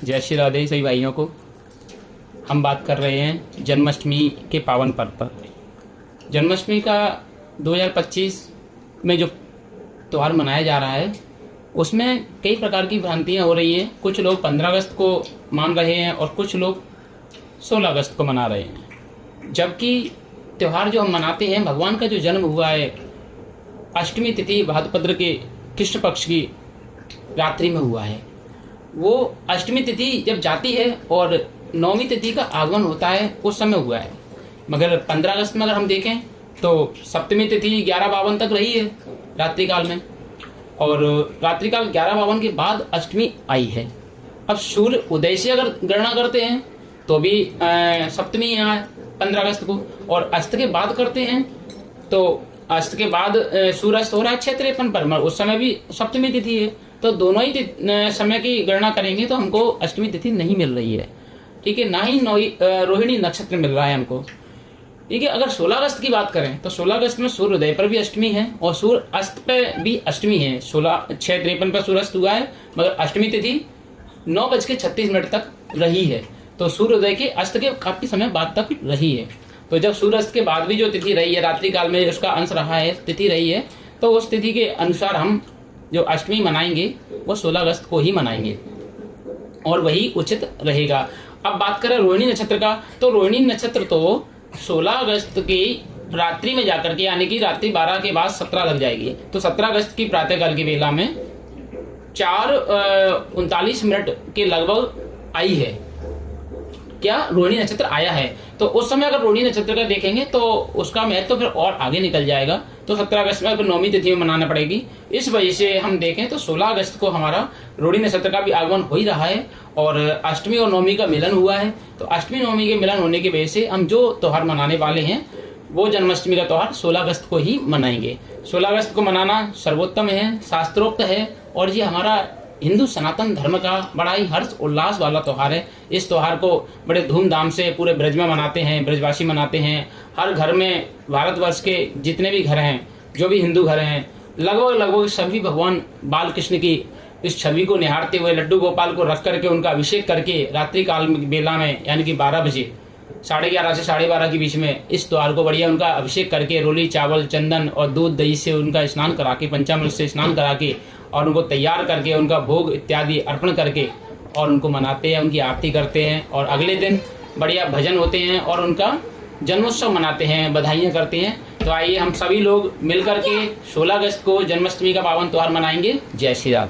जय श्री राधे सभी भाइयों को। हम बात कर रहे हैं जन्माष्टमी के पावन पर्व पर। जन्माष्टमी का 2025 में जो त्यौहार मनाया जा रहा है उसमें कई प्रकार की भ्रांतियां हो रही हैं। कुछ लोग 15 अगस्त को मान रहे हैं और कुछ लोग 16 अगस्त को मना रहे हैं, जबकि त्यौहार जो हम मनाते हैं, भगवान का जो जन्म हुआ है अष्टमी तिथि भाद्रपद के कृष्ण पक्ष की रात्रि में हुआ है। वो अष्टमी तिथि जब जाती है और नौमी तिथि का आगमन होता है उस समय हुआ है। मगर 15 अगस्त में अगर हम देखें तो सप्तमी तिथि 11:52 तक रही है रात्रिकाल में, और रात्रिकाल 11:52 के बाद अष्टमी आई है। अब सूर्य उदय से अगर गणना करते हैं तो भी सप्तमी यहाँ है 15 अगस्त को, और अस्त के बाद करते हैं तो अस्त के बाद सूर्यास्त हो रहा है 6:53 पर, उस समय भी सप्तमी तिथि है। तो दोनों ही समय की गणना करेंगे तो हमको अष्टमी तिथि नहीं मिल रही है, ठीक है, ना ही रोहिणी नक्षत्र मिल रहा है हमको, ठीक है। अगर 16 अगस्त की बात करें तो 16 अगस्त में सूर्योदय पर भी अष्टमी है और सूर्य अस्त पर भी अष्टमी है। 6:53 पर सूर्यास्त हुआ है, मगर अष्टमी तिथि 9:36 तक रही है। तो सूर्योदय के अस्त के काफी समय बाद तक रही है। तो जब सूर्यास्त के बाद भी जो तिथि रही है रात्रि काल में उसका अंश रहा है, तिथि रही है, तो उस तिथि के अनुसार हम जो अष्टमी मनाएंगे वो 16 अगस्त को ही मनाएंगे और वही उचित रहेगा। अब बात करें रोहिणी नक्षत्र का, तो रोहिणी नक्षत्र तो 16 अगस्त की रात्रि में जाकर के, यानी कि रात्रि 12 के बाद 17 लग जाएगी। तो 17 अगस्त की प्रातःकाल की बेला में 4:39 के लगभग आई है, क्या रोहिणी नक्षत्र आया है। तो उस समय अगर रोहिणी नक्षत्र का देखेंगे तो उसका महत्व तो फिर और आगे निकल जाएगा। तो 17 अगस्त में फिर नौमी तिथि में मनाना पड़ेगी। इस वजह से हम देखें तो 16 अगस्त को हमारा रोहिणी नक्षत्र का भी आगमन हो ही रहा है और अष्टमी और नौमी का मिलन हुआ है। तो अष्टमी नौमी के मिलन होने की वजह से हम जो त्यौहार मनाने वाले हैं वो जन्माष्टमी का त्यौहार 16 अगस्त को ही मनाएंगे। 16 अगस्त को मनाना सर्वोत्तम है, शास्त्रोक्त है, और ये हमारा हिंदू सनातन धर्म का बड़ा ही हर्ष उल्लास वाला त्यौहार है। इस त्यौहार को बड़े धूमधाम से पूरे ब्रज में मनाते हैं, ब्रजवासी मनाते हैं। हर घर में, भारतवर्ष के जितने भी घर हैं, जो भी हिंदू घर हैं, लगभग सभी भगवान बाल कृष्ण की इस छवि को निहारते हुए लड्डू गोपाल को रख करके उनका अभिषेक करके रात्रि काल बेला में, यानी कि 12 बजे, 11:30 से 12:30 के बीच में इस त्यौहार को बढ़िया उनका अभिषेक करके रोली चावल चंदन और दूध दही से उनका स्नान करा के, पंचामृत से स्नान करा के और उनको तैयार करके उनका भोग इत्यादि अर्पण करके और उनको मनाते हैं, उनकी आरती करते हैं। और अगले दिन बढ़िया भजन होते हैं और उनका जन्मोत्सव मनाते हैं, बधाइयाँ करते हैं। तो आइए हम सभी लोग मिलकर के 16 अगस्त को जन्माष्टमी का पावन त्यौहार मनाएंगे। जय श्री राम।